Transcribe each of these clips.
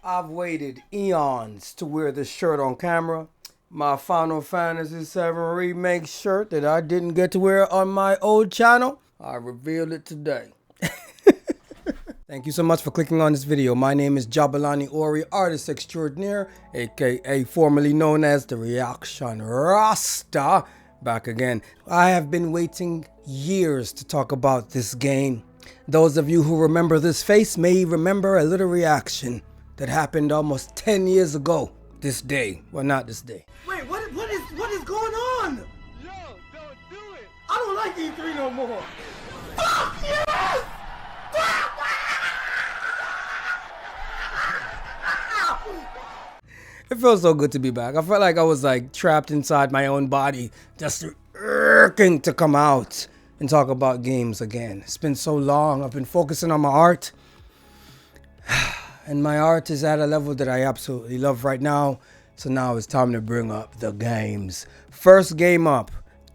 I've waited eons to wear this shirt on camera. My Final Fantasy VII Remake shirt that I didn't get to wear on my old channel. I revealed it today. Thank you so much for clicking on this video. My name is Jabalani Ori, artist extraordinaire, aka formerly known as the Reaction Rasta. Back again. I have been waiting years to talk about this game. Those of you who remember this face may remember a little reaction that happened almost 10 years ago this day. Well, not this day. Wait, what is going on? Yo, don't do it! I don't like E3 no more. Fuck yes! It feels so good to be back. I felt like I was like trapped inside my own body, just irking to come out and talk about games again. It's been so long. I've been focusing on my art. And my art is at a level that I absolutely love right now. So now it's time to bring up the games. First game up,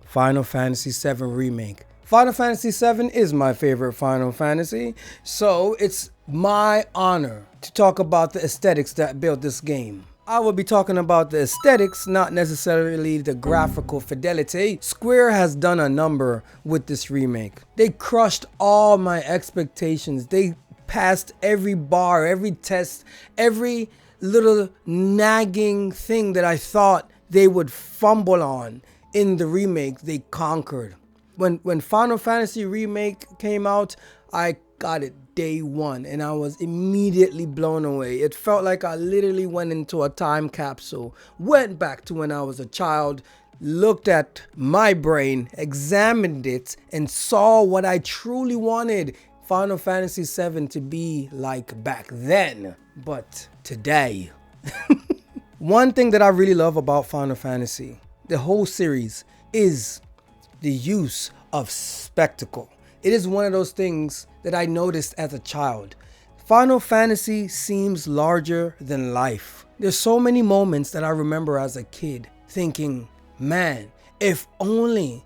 Final Fantasy VII Remake. Final Fantasy VII is my favorite Final Fantasy. So it's my honor to talk about the aesthetics that built this game. I will be talking about the aesthetics, not necessarily the graphical fidelity. Square has done a number with this remake. They crushed all my expectations. They passed every bar, every test, every little nagging thing that I thought they would fumble on in the remake. They conquered. When Final Fantasy Remake came out, I got it day one and I was immediately blown away. It felt like I literally went into a time capsule, went back to when I was a child, looked at my brain, examined it, and saw what I truly wanted Final Fantasy VII to be like back then. But today, one thing that I really love about Final Fantasy, the whole series, is the use of spectacle. It is one of those things that I noticed as a child. Final Fantasy seems larger than life. There's so many moments that I remember as a kid thinking, man, if only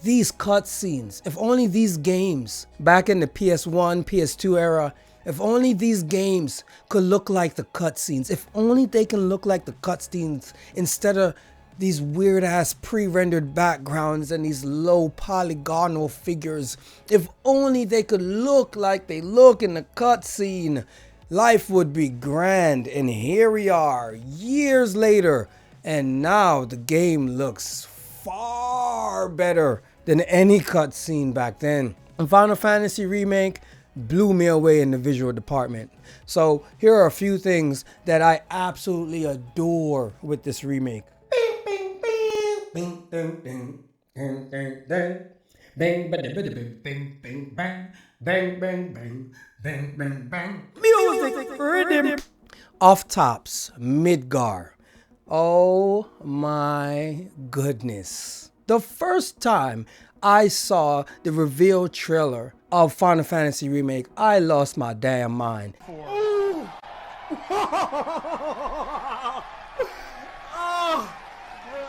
these cutscenes, if only these games back in the PS1, PS2 era, if only these games could look like the cutscenes, if only they can look like the cutscenes instead of these weird ass pre-rendered backgrounds and these low polygonal figures. If only they could look like they look in the cutscene, life would be grand. And here we are, years later, and now the game looks far better than any cutscene back then. And Final Fantasy Remake blew me away in the visual department. So here are a few things that I absolutely adore with this remake. Bing, ding, ding, ding, ding, ding. Bang, bang, bang, bang, bang, bang, bang, bang, bang, bang, bang, bang. Music rhythm. Off tops, Midgar. Oh my goodness. The first time I saw the reveal trailer of Final Fantasy Remake, I lost my damn mind.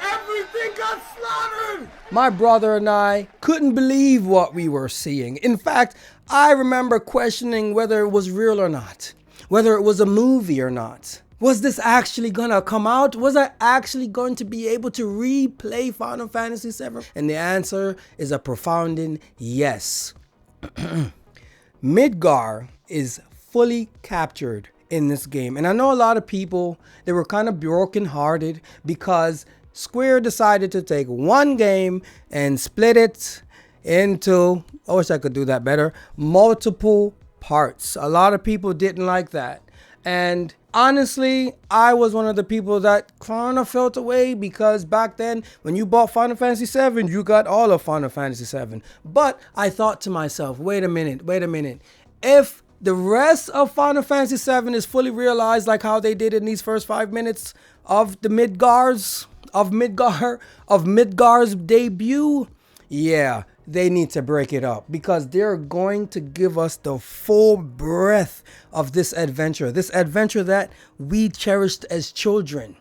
Everything got slaughtered! My brother and I couldn't believe what we were seeing. In fact, I remember questioning whether it was real or not, whether it was a movie or not. Was this actually gonna come out? Was I actually going to be able to replay Final Fantasy VII? And the answer is a profounding yes. Midgar is fully captured in this game. And I know a lot of people, they were kind of brokenhearted because Square decided to take one game and split it into, I wish I could do that better, multiple parts. A lot of people didn't like that. And honestly, I was one of the people that kind of felt away because back then, when you bought Final Fantasy VII, you got all of Final Fantasy VII. But I thought to myself, wait a minute. If the rest of Final Fantasy VII is fully realized like how they did in these first 5 minutes of the Midgar's debut, yeah, they need to break it up because they're going to give us the full breadth of this adventure that we cherished as children.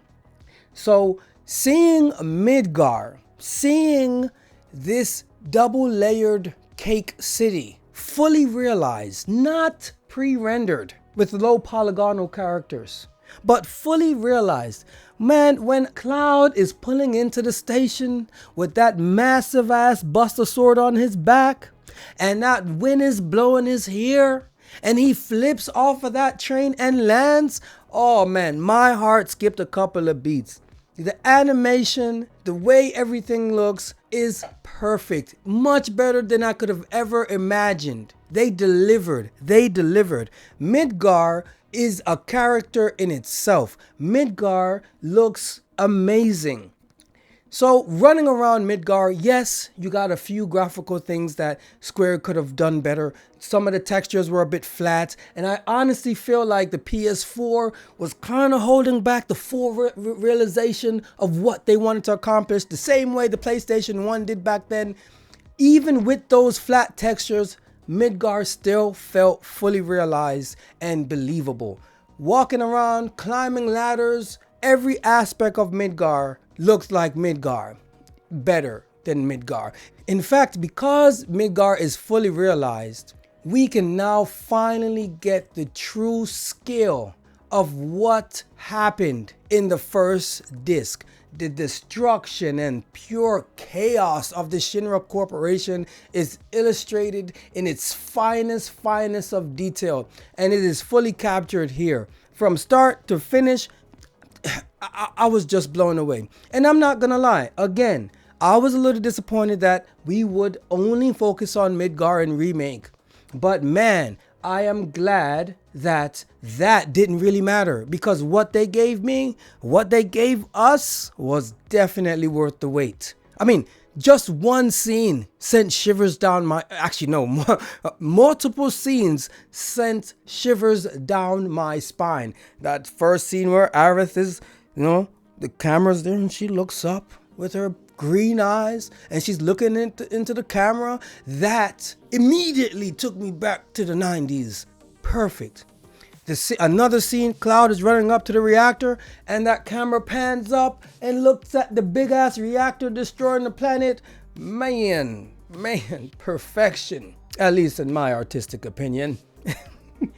So seeing Midgar, seeing this double-layered cake city fully realized, not pre-rendered, with low polygonal characters. But fully realized, man, when Cloud is pulling into the station with that massive ass Buster Sword on his back, and that wind is blowing his hair, and he flips off of that train and lands, oh man, my heart skipped a couple of beats. The animation, the way everything looks is perfect. Much better than I could have ever imagined. They delivered. Midgar is a character in itself. Midgar looks amazing. So running around Midgar, yes, you got a few graphical things that Square could have done better. Some of the textures were a bit flat, and I honestly feel like the PS4 was kind of holding back the full realization of what they wanted to accomplish, the same way the PlayStation 1 did back then. Even with those flat textures, Midgar still felt fully realized and believable. Walking around, climbing ladders, every aspect of Midgar looks like Midgar, better than Midgar. In fact, because Midgar is fully realized, we can now finally get the true scale of what happened in the first disc. The destruction and pure chaos of the Shinra Corporation is illustrated in its finest of detail, and it is fully captured here. From start to finish, I was just blown away. And I'm not gonna lie, again, I was a little disappointed that we would only focus on Midgar and Remake. But man, I am glad that didn't really matter, because what they gave me, what they gave us, was definitely worth the wait. I mean, just one scene sent shivers down my, actually no, multiple scenes sent shivers down my spine. That first scene where Aerith is, the camera's there and she looks up with her green eyes and she's looking into the camera, that immediately took me back to the 90s. Perfect. Another scene, Cloud is running up to the reactor and that camera pans up and looks at the big ass reactor destroying the planet. Man, perfection. At least in my artistic opinion.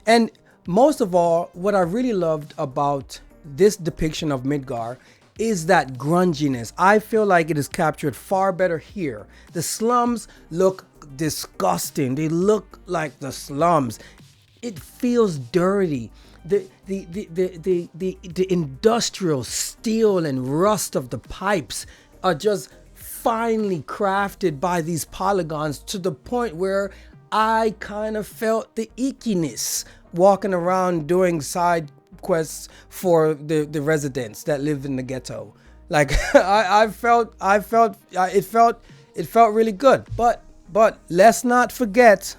And most of all, what I really loved about this depiction of Midgar is that grunginess. I feel like it is captured far better here. The slums look disgusting. They look like the slums. It feels dirty. The industrial steel and rust of the pipes are just finely crafted by these polygons to the point where I kind of felt the ickiness walking around doing side quests for the residents that live in the ghetto. Like it felt really good. But let's not forget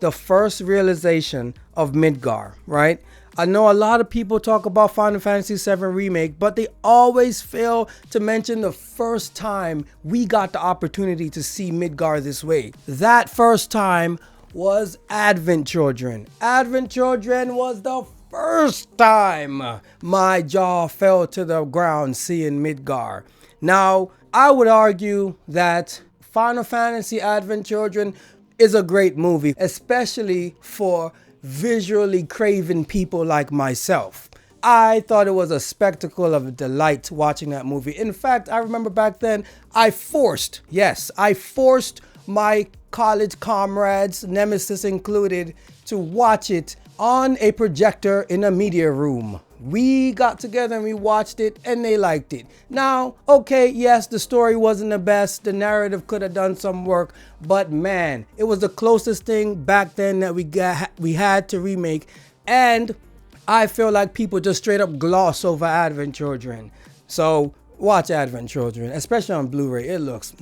the first realization of Midgar, right? I know a lot of people talk about Final Fantasy VII Remake, but they always fail to mention the first time we got the opportunity to see Midgar this way. That first time was Advent Children. Advent Children was the first time my jaw fell to the ground seeing Midgar. Now, I would argue that Final Fantasy Advent Children is a great movie, especially for visually craven people like myself. I thought it was a spectacle of delight watching that movie. In fact, I remember back then, I forced my college comrades, Nemesis included, to watch it on a projector in a media room. We got together and we watched it and they liked it. Now, okay, yes, the story wasn't the best. The narrative could have done some work, but man, it was the closest thing back then that we had to Remake. And I feel like people just straight up gloss over Advent Children. So watch Advent Children, especially on Blu-ray. It looks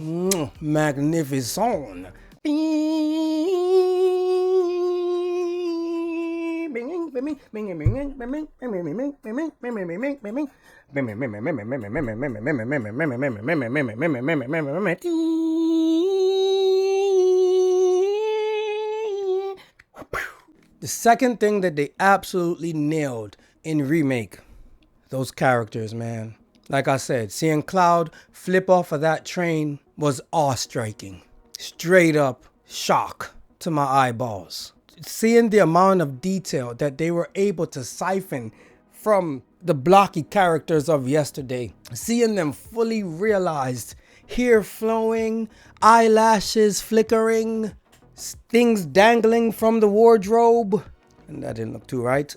magnificent. The second thing that they absolutely nailed in Remake, those characters, man. Like I said, seeing Cloud flip off of that train was awe-striking. Straight up shock to my eyeballs. seeing the amount of detail that they were able to siphon from the blocky characters of yesterday, seeing them fully realized, hair flowing, eyelashes flickering, things dangling from the wardrobe, and that didn't look too right.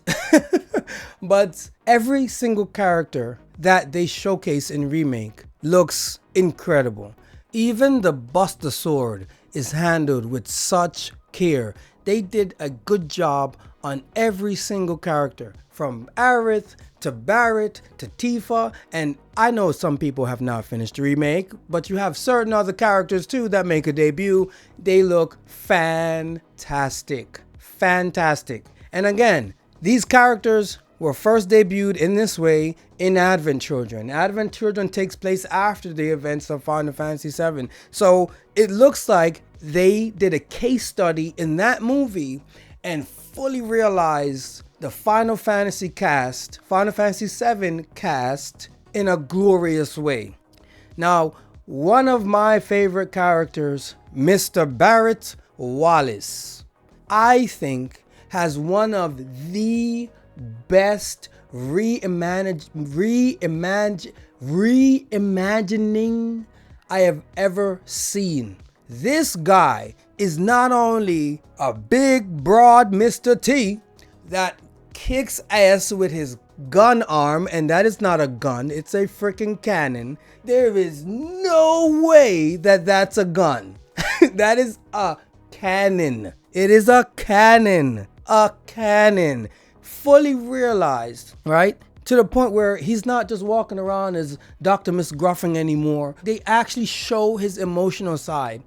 But every single character that they showcase in Remake looks incredible. Even the Buster Sword is handled with such care. They did a good job on every single character, from Aerith to Barrett to Tifa, and I know some people have not finished the Remake, but you have certain other characters too that make a debut. They look fantastic. Fantastic. And again, these characters were first debuted in this way in Advent Children. Advent Children takes place after the events of Final Fantasy VII. So it looks like they did a case study in that movie and fully realized the Final Fantasy cast, Final Fantasy VII cast, in a glorious way. Now, one of my favorite characters, Mr. Barrett Wallace, I think has one of the best reimagining I have ever seen. This guy is not only a big, broad Mr. T that kicks ass with his gun arm, and that is not a gun, it's a freaking cannon. There is no way that that's a gun. That is a cannon. It is a cannon. A cannon. Fully realized, right? To the point where he's not just walking around as Dr. Miss Gruffing anymore. They actually show his emotional side.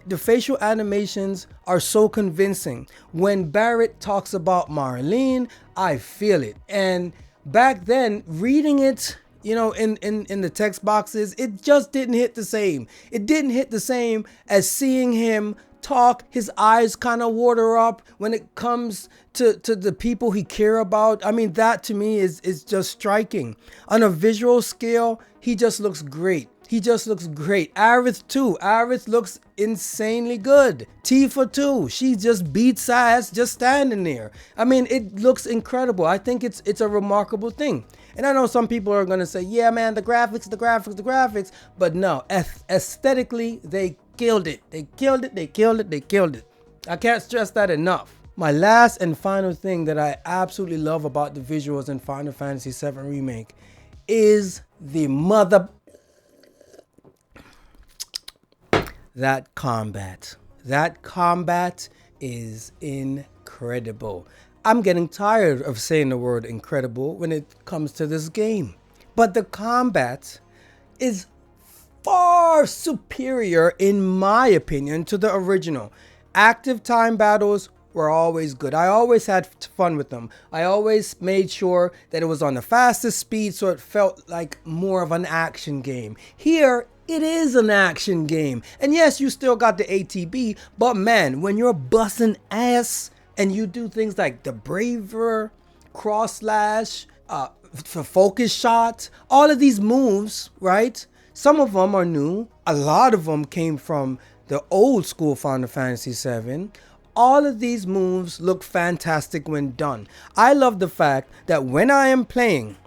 The facial animations are so convincing. When Barrett talks about Marlene, I feel it. And back then, reading it, you know, in the text boxes, it just didn't hit the same. It didn't hit the same as seeing him talk. His eyes kind of water up when it comes to the people he care about. I mean, that to me is just striking. On a visual scale, he just looks great. He just looks great. Aerith too. Aerith looks insanely good. Tifa too. She just beats ass just standing there. I mean, it looks incredible. I think it's a remarkable thing. And I know some people are going to say, yeah, man, the graphics. But no, aesthetically, they killed it. They killed it. I can't stress that enough. My last and final thing that I absolutely love about the visuals in Final Fantasy VII Remake is the that combat. That combat is incredible. I'm getting tired of saying the word incredible when it comes to this game. But the combat is far superior, in my opinion, to the original. Active time battles were always good. I always had fun with them. I always made sure that it was on the fastest speed so it felt like more of an action game. Here, it is an action game. And yes, you still got the ATB, but man, when you're busting ass and you do things like the braver, cross slash, focus shot, all of these moves, right? Some of them are new. A lot of them came from the old school Final Fantasy VII. All of these moves look fantastic when done. I love the fact that when I am playing,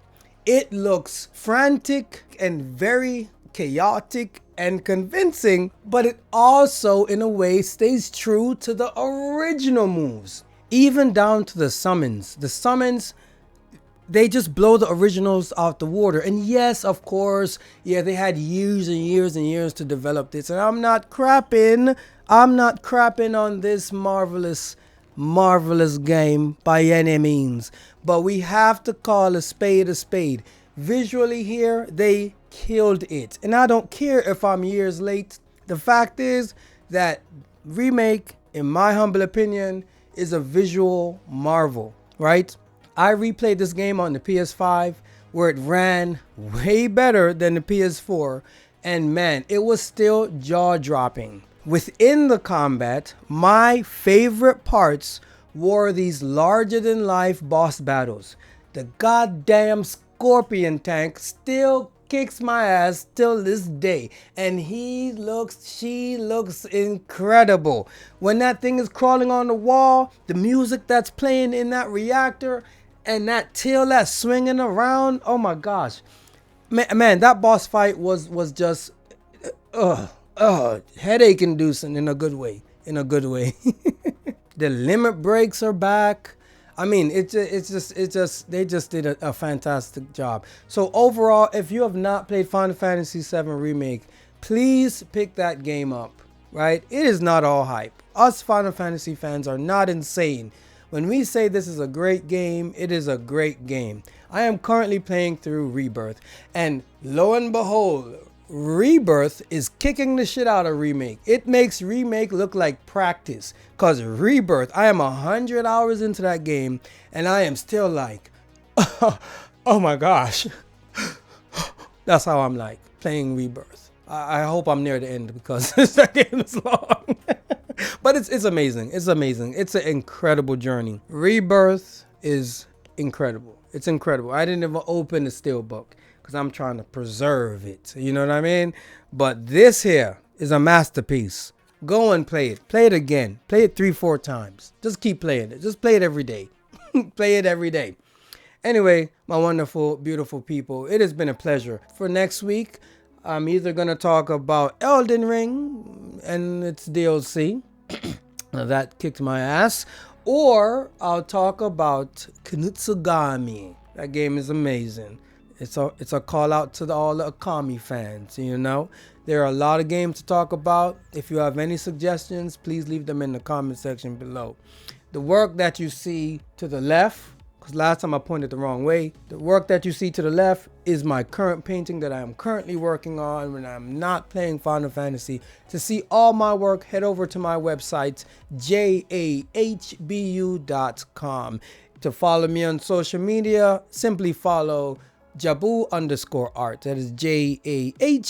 it looks frantic and very chaotic and convincing, but it also in a way stays true to the original moves, even down to the summons. The summons, they just blow the originals out the water. And yes, of course, yeah, they had years and years to develop this, and I'm not crapping on this marvelous game by any means, but we have to call a spade a spade. Visually here, they killed it. And I don't care if I'm years late. The fact is that Remake, in my humble opinion, is a visual marvel, right? I replayed this game on the PS5 where it ran way better than the PS4. And man, it was still jaw-dropping. Within the combat, my favorite parts were these larger-than-life boss battles. The goddamn Scorpion tank still kicks my ass till this day. And she looks incredible. When that thing is crawling on the wall, the music that's playing in that reactor, and that tail that's swinging around, oh my gosh. Man, that boss fight was just headache inducing in a good way. In a good way. The limit breaks are back. I mean, they just did a fantastic job. So overall, if you have not played Final Fantasy VII Remake, please pick that game up, right? It is not all hype. Us Final Fantasy fans are not insane. When we say this is a great game, it is a great game. I am currently playing through Rebirth, and lo and behold, Rebirth is kicking the shit out of Remake. It makes Remake look like practice. Cause Rebirth, I am 100 hours into that game, and I am still like, oh my gosh. That's how I'm like playing Rebirth. I hope I'm near the end because that game is long. But it's amazing. It's amazing. It's an incredible journey. Rebirth is incredible. It's incredible. I didn't even open the steelbook because I'm trying to preserve it. You know what I mean? But this here is a masterpiece. Go and play it. Play it again. Play it 3-4 times. Just keep playing it. Just play it every day. Play it every day. Anyway, my wonderful, beautiful people, it has been a pleasure. For next week, I'm either going to talk about Elden Ring and its DLC. That kicked my ass. Or I'll talk about Knutsugami. That game is amazing. It's a call out to all the Akami fans, you know. There are a lot of games to talk about. If you have any suggestions, please leave them in the comment section below. The work that you see to the left, because last time I pointed the wrong way, the work that you see to the left is my current painting that I am currently working on when I'm not playing Final Fantasy. To see all my work, head over to my website, jahbu.com. To follow me on social media, simply follow Jabu_art. That is JAHBU_art.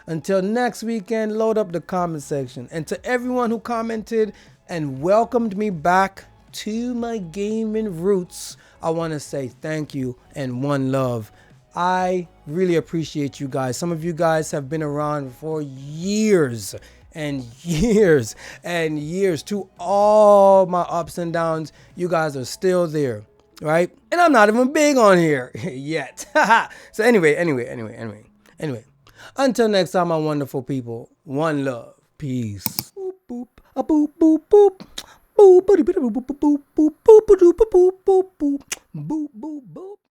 Until next weekend, load up the comment section. And to everyone who commented and welcomed me back to my gaming roots, I want to say thank you and one love. I really appreciate you guys. Some of you guys have been around for years and years and years. To all my ups and downs, you guys are still there. Right? And I'm not even big on here yet. So anyway. Until next time, my wonderful people. One love. Peace. Boop, boop, a boop, boop, boop. Boop, boop, boop, boop, boop, boop, boop, boop, boop, boop, boop, boop, boop, boop, boop.